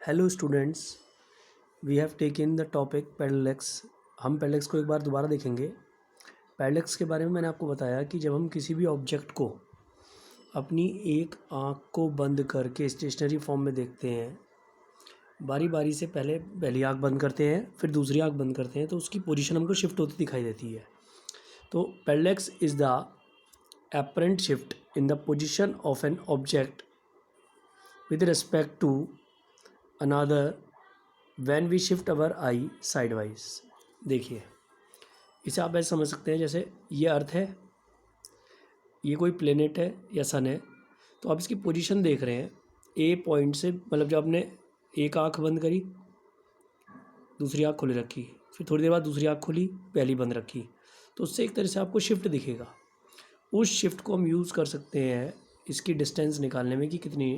Hello students, we have taken the topic parallax. हम parallax को एक बार दोबारा देखेंगे। पैरेलैक्स के बारे में मैंने आपको बताया कि जब हम किसी भी ऑब्जेक्ट को अपनी एक आँख को बंद करके स्टेशनरी फॉर्म में देखते हैं, बारी बारी से पहले पहली आँख बंद करते हैं, फिर दूसरी आँख बंद करते हैं, तो उसकी पोजीशन हमको शिफ्ट होती दिखाई देती है। तो parallax is the apparent shift in the position of an object with respect to another when we shift our eye sidewise। देखिए, इसे आप ऐसे समझ सकते हैं जैसे ये अर्थ है, ये कोई प्लेनेट है या सन है, तो आप इसकी पोजीशन देख रहे हैं ए पॉइंट से। मतलब जब आपने एक आँख बंद करी, दूसरी आँख खोली रखी, फिर थोड़ी देर बाद दूसरी आँख खोली, पहली बंद रखी, तो उससे एक तरह से आपको शिफ्ट दिखेगा। उस शिफ्ट को हम यूज़ कर सकते हैं इसकी डिस्टेंस निकालने में कि कितनी।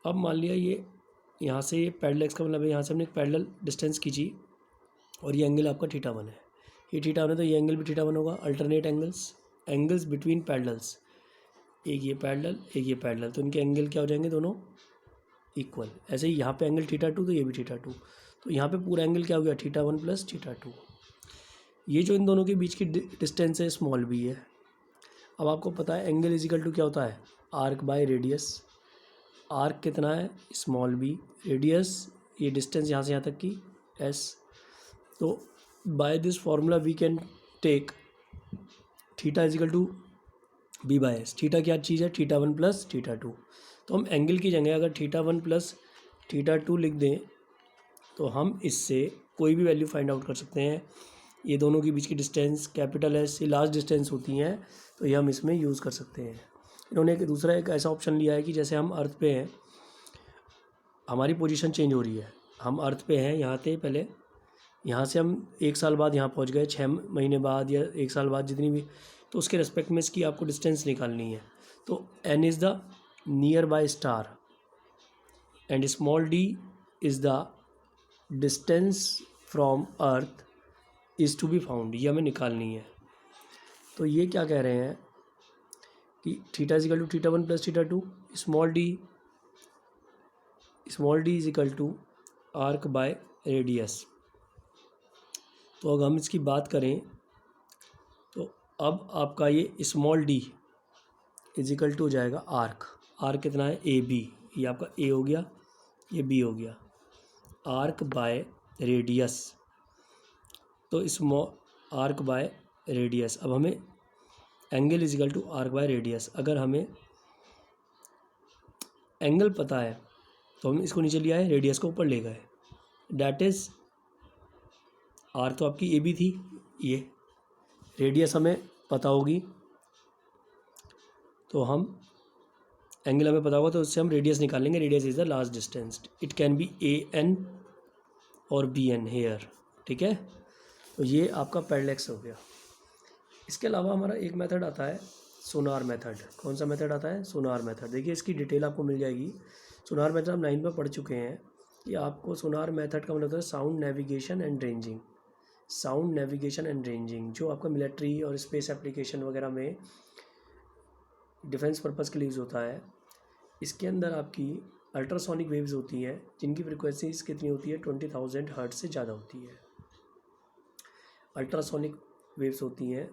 अब मान लिया ये यहाँ से, ये पैरेलैक्स का मतलब है यहाँ से हमने एक पैरेलल डिस्टेंस खींची और ये एंगल आपका θ1 है, ये θ1 है, तो ये एंगल भी θ1 होगा। अल्टरनेट एंगल्स बिटवीन पैरेलल्स, एक ये पैरेलल एक ये पैरेलल, तो इनके एंगल क्या हो जाएंगे, दोनों इक्वल। ऐसे ही यहाँ पे एंगल θ2 तो ये भी θ2, तो यहाँ पे पूरा एंगल क्या हो गया, θ1 प्लस θ2। ये जो इन दोनों के बीच की डिस्टेंस है स्मॉल b है। अब आपको पता है एंगल इजिकल टू क्या होता है, आर्क बाय रेडियस। आर्क कितना है, स्मॉल b, रेडियस ये डिस्टेंस यहाँ से यहाँ तक की s। तो by this formula we can take theta is equal to b by s। थीटा क्या चीज़ है, θ1 प्लस θ2। तो हम एंगल की जगह अगर θ1 प्लस θ2 लिख दें तो हम इससे कोई भी वैल्यू फाइंड आउट कर सकते हैं। ये दोनों के बीच की डिस्टेंस कैपिटल एस, ये लार्ज डिस्टेंस होती हैं, तो ये हम इसमें यूज़ कर सकते हैं। इन्होंने एक ऐसा ऑप्शन लिया है कि जैसे हम अर्थ पे हैं, हमारी पोजीशन चेंज हो रही है, हम अर्थ पे हैं, यहाँ थे पहले, यहाँ से हम 1 साल बाद यहाँ पहुँच गए, 6 महीने बाद या 1 साल बाद, जितनी भी, तो उसके रेस्पेक्ट में इसकी आपको डिस्टेंस निकालनी है। तो n is the nearby star and small d is the distance from earth is to be found, ये हमें निकालनी है। तो ये क्या कह रहे हैं कि थीटा इज इक्वल टू θ1 प्लस θ2, small D is equal to arc by radius. तो अगर हम इसकी बात करें तो अब आपका ये small d is equal to हो जाएगा आर्क। आर्क कितना है, ए बी, ये आपका ए हो गया, ये बी हो गया, आर्क बाय रेडियस। तो स्मॉल आर्क बाय रेडियस, अब हमें angle is equal to arc by radius. अगर हमें एंगल पता है तो हम इसको नीचे ले आए, रेडियस को ऊपर ले गए। डैट इज़ आर तो आपकी ए बी थी, ये रेडियस हमें पता होगी, तो हम एंगल हमें पता होगा, तो उससे हम रेडियस निकालेंगे। Radius is the last distance, it can be A N और बी एन हेयर, ठीक है। तो ये आपका पैरेलैक्स हो गया। इसके अलावा हमारा एक मेथड आता है सोनार मेथड। कौन सा मेथड आता है, सोनार मेथड। देखिए इसकी डिटेल आपको मिल जाएगी। सोनार मेथड हम 9 में पढ़ चुके हैं कि आपको सोनार मेथड का मतलब होता है sound navigation and ranging. Sound navigation and ranging जो आपका मिलिट्री और स्पेस एप्लीकेशन वगैरह में डिफेंस पर्पज़ के लिए यूज़ होता है। इसके अंदर आपकी अल्ट्रासोनिक वेव्स होती हैं जिनकी फ्रिक्वेंसीज कितनी होती है, 20,000 हर्ट्ज से ज़्यादा होती है। अल्ट्रासोनिक वेव्स होती हैं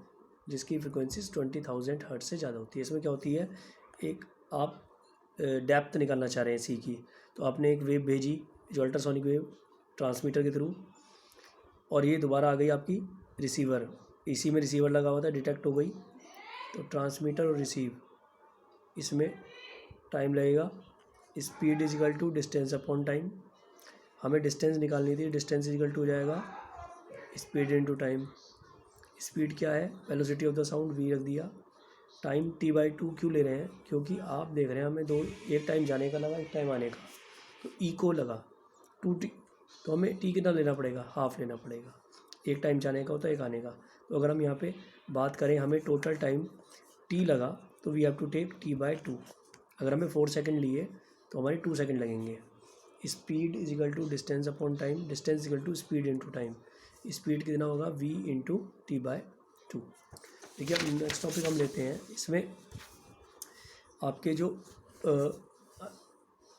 जिसकी फ्रिक्वेंसीज 20,000 हर्ट्ज से ज़्यादा होती है। इसमें क्या होती है, एक आप डेप्थ निकालना चाह रहे हैं सी की, तो आपने एक वेव भेजी जो अल्ट्रासोनिक वेव ट्रांसमीटर के थ्रू, और ये दोबारा आ गई आपकी रिसीवर, इसी में रिसीवर लगा हुआ था, डिटेक्ट हो गई, तो ट्रांसमीटर और रिसीव, इसमें टाइम लगेगा। Speed is equal to distance upon time. हमें डिस्टेंस निकालनी थी, डिस्टेंस इज इक्वल टू हो जाएगा स्पीड इनटू टाइम। स्पीड क्या है, velocity of the sound we रख दिया। टाइम t/2 क्यों ले रहे हैं, क्योंकि आप देख रहे हैं हमें एक टाइम जाने का लगा, एक टाइम आने का, तो ई को लगा 2t, तो हमें टी कितना लेना पड़ेगा, हाफ लेना पड़ेगा। एक टाइम जाने का होता है, एक आने का। तो अगर हम यहाँ पे बात करें, हमें टोटल टाइम टी लगा, तो we have to take t/2। अगर हमें 4 सेकेंड लिए तो हमारे 2 सेकेंड लगेंगे। Speed is equal to distance upon time, distance is equal to speed into time. Speed कितना होगा, v इंटू t/2। देखिए अब नेक्स्ट टॉपिक हम लेते हैं। इसमें आपके जो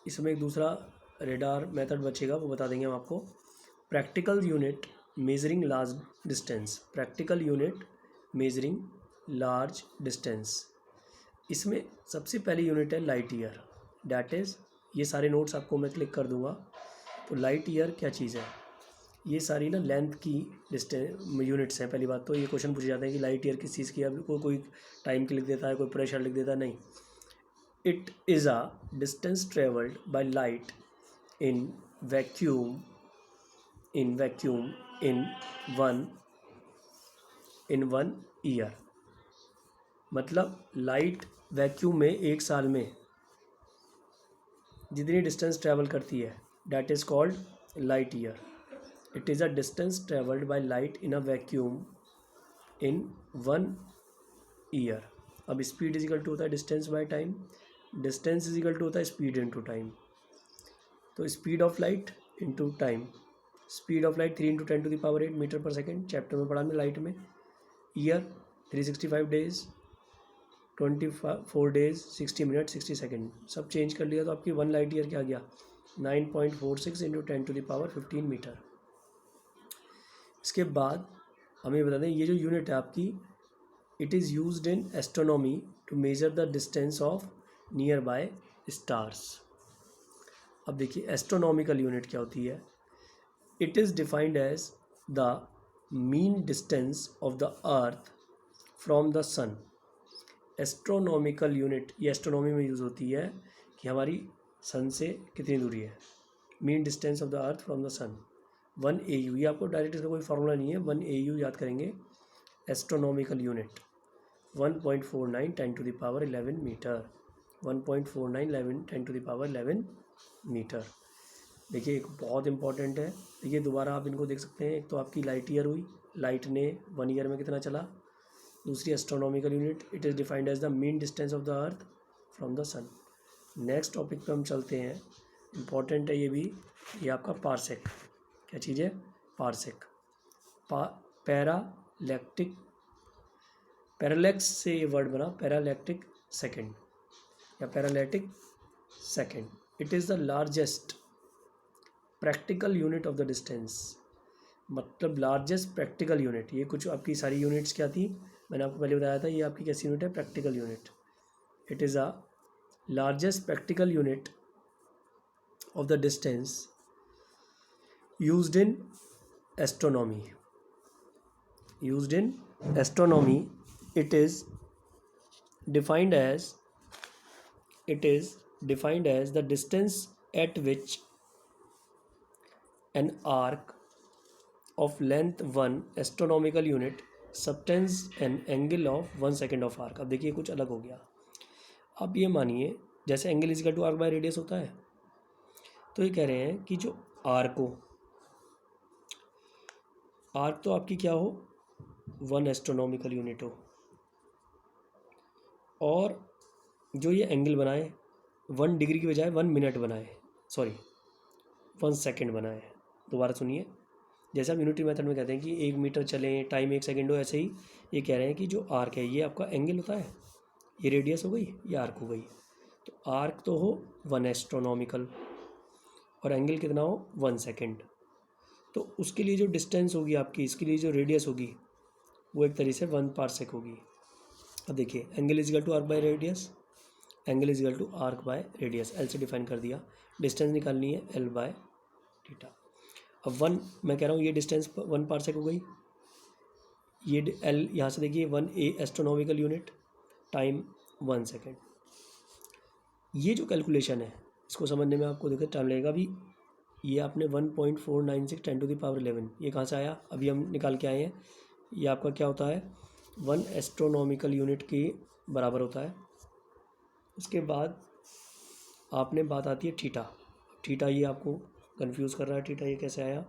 इसमें एक दूसरा रेडार मेथड बचेगा, वो बता देंगे हम आपको। Practical unit measuring large distance, practical unit measuring large distance, इसमें सबसे पहली यूनिट है लाइट ईयर। डैट इज़, ये सारे नोट्स आपको मैं क्लिक कर दूंगा। तो लाइट ईयर क्या चीज़ है, ये सारी ना लेंथ की डिस्टेंस यूनिट्स हैं। पहली बात तो ये क्वेश्चन पूछे जाते हैं कि लाइट ईयर किस चीज़ की है। कोई टाइम की लिख देता है, कोई प्रेशर लिख देता है, नहीं। It is a distance travelled by light in vacuum in vacuum in one year. मतलब लाइट वैक्यूम में एक साल में जितनी डिस्टेंस ट्रैवल करती है, that is called light year. It is a distance travelled by light in a vacuum in one year. अब speed is equal to होता है distance by time, distance is equal to होता है speed into time. तो speed of light into time, speed of light 3 × 10⁸ metre पर second, chapter में पढ़ा हमने लाइट में। Year 365 days, 24 days, 60 minute, 60 second, सब चेंज कर लिया तो आपकी 1 लाइट ईयर क्या आ गया, 9.46 × 10⁻15 मीटर। इसके बाद हमें बता दें, ये जो यूनिट है आपकी, it is used in astronomy to measure the distance of nearby stars. अब देखिए एस्ट्रोनॉमिकल यूनिट क्या होती है। It is defined as the mean distance of the earth from the sun. Astronomical unit ये astronomy में use होती है कि हमारी सन से कितनी दूरी है। Mean distance of the earth from the sun 1 AU, ये आपको डायरेक्ट इसका कोई फार्मूला नहीं है, 1 AU याद करेंगे। Astronomical unit 1.49 10⁻11 metre, 1.49 10⁻11 metre. देखिए एक बहुत इंपॉर्टेंट है। देखिए दोबारा आप इनको देख सकते हैं। एक तो आपकी लाइट ईयर हुई, लाइट ने 1 ईयर में कितना चला। दूसरी astronomical unit, it is defined as the mean distance of the earth from the sun. Next topic पे हम चलते हैं, इम्पॉर्टेंट है ये भी, ये आपका पार्सेक। क्या चीज़ है, पार्सेक। पैरालैक्टिक, पैरालैक्स से ये वर्ड बना, पैरालैक्टिक सेकेंड या parallactic second. It is the largest practical unit of the distance, मतलब लार्जेस्ट प्रैक्टिकल यूनिट। ये कुछ आपकी सारी यूनिट्स क्या थी, मैंने आपको पहले बताया था, ये आपकी कैसी यूनिट है, practical unit. It is a largest practical unit of the distance used in astronomy. Used in astronomy, it is defined as the distance at which an arc of length 1 astronomical unit subtends an angle of 1 second of arc। अब देखिए कुछ अलग हो गया। अब ये मानिए जैसे angle is equal to arc by radius होता है, तो ये कह रहे हैं कि जो आर्क हो, आर्क तो आपकी क्या हो, 1 एस्ट्रोनॉमिकल यूनिट हो, और जो ये एंगल बनाए 1 डिग्री की बजाय 1 मिनट बनाए, सॉरी 1 सेकेंड बनाए। दोबारा सुनिए, जैसे हम यूनिटी मेथड में कहते हैं कि 1 मीटर चलें, टाइम 1 सेकेंड हो, ऐसे ही ये कह रहे हैं कि जो आर्क है ये आपका एंगल होता है, ये रेडियस हो गई, ये आर्क हो गई। तो आर्क तो हो 1 एस्ट्रोनॉमिकल और एंगल कितना हो 1 सेकेंड। तो उसके लिए जो डिस्टेंस होगी आपकी, इसके लिए जो रेडियस होगी वो एक तरीके से 1 पार्सेक होगी। अब देखिए angle is equal to arc by radius, angle is equal to arc by radius, L से डिफाइन कर दिया। डिस्टेंस निकालनी है एल बाय थीटा। अब 1 मैं कह रहा हूँ ये डिस्टेंस 1 पार्सेक हो गई, ये एल यहाँ से देखिए 1 ए एस्ट्रोनॉमिकल यूनिट, टाइम 1 सेकेंड। ये जो कैलकुलेशन है इसको समझने में आपको देखिए टाइम लगेगा। अभी ये आपने 1.496 10⁻11 ये कहाँ से आया, अभी हम निकाल के आए हैं। ये आपका क्या होता है, 1 एस्ट्रोनॉमिकल यूनिट के बराबर होता है। उसके बाद आपने बात आती है थीटा। थीटा ये आपको कंफ्यूज कर रहा है, थीटा ये कैसे आया,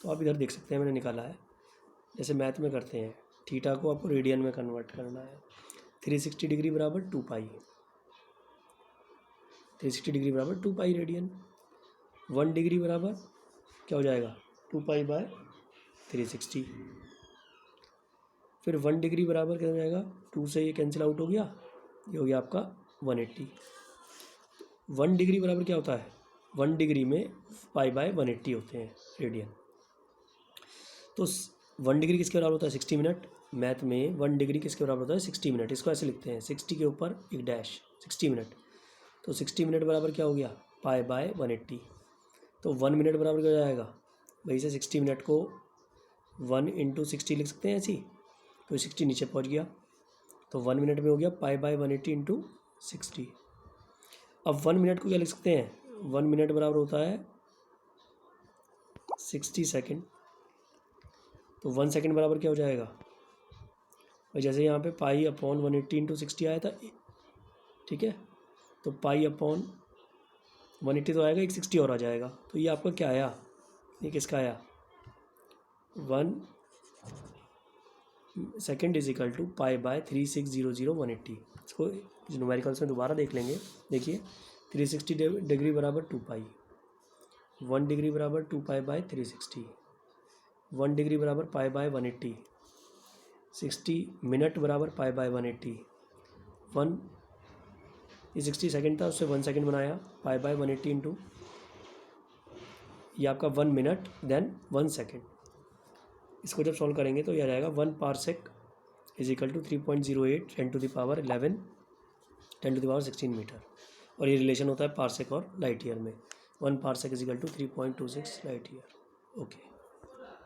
तो आप इधर देख सकते हैं मैंने निकाला है। जैसे मैथ में करते हैं, थीटा को आपको रेडियन में कन्वर्ट करना है। 360 डिग्री बराबर 2 पाई, 360 डिग्री बराबर 2 पाई रेडियन। 1 डिग्री बराबर क्या हो जाएगा, 2 पाई बाय 360। फिर 1 डिग्री बराबर क्या हो जाएगा, 2 से ये कैंसिल आउट हो गया, ये हो गया आपका 180। 1 डिग्री बराबर क्या होता है, 1 डिग्री में π/180 होते हैं रेडियन। तो 1 डिग्री किसके बराबर होता है? 60 मिनट। मैथ में 1 डिग्री किसके बराबर होता है? 60 मिनट। इसको ऐसे लिखते हैं 60 के ऊपर एक डैश 60 मिनट। तो 60 मिनट बराबर क्या हो गया? π/180। तो 1 मिनट बराबर क्या हो जाएगा? वही से 60 मिनट को 1 × 60 लिख सकते हैं ऐसी। तो 60 नीचे पहुंच गया, तो 1 मिनट में हो गया π/180 × 60। अब 1 मिनट को क्या लिख सकते हैं? 1 मिनट बराबर होता है 60 सेकेंड। तो 1 सेकेंड बराबर क्या हो जाएगा? और जैसे यहाँ पे π/180 × 60 आया था, ठीक है, तो π/180 तो आएगा, एक 60 और आ जाएगा। तो ये आपका क्या आया? ये किसका आया? 1 सेकेंड इज इक्वल टू π/3600 इसको न्यूमेरिकल्स में दोबारा देख लेंगे। देखिए 360 डिग्री बराबर 2π, 1 डिग्री बराबर 2π/360, 1 डिग्री बराबर π/180, 60 मिनट बराबर π/180, 1 ये 60 सेकेंड था, उससे 1 सेकेंड बनाया, π/180 इंटू ये आपका 1 मिनट देन 1 सेकेंड। इसको जब सॉल्व करेंगे तो ये आ जाएगा 1 parsec is equal to 3.08 10⁻11 10⁻16 metre. और ये रिलेशन होता है पारसेक और लाइट ईयर में। 1 parsec is equal to 3.26 light year. Okay.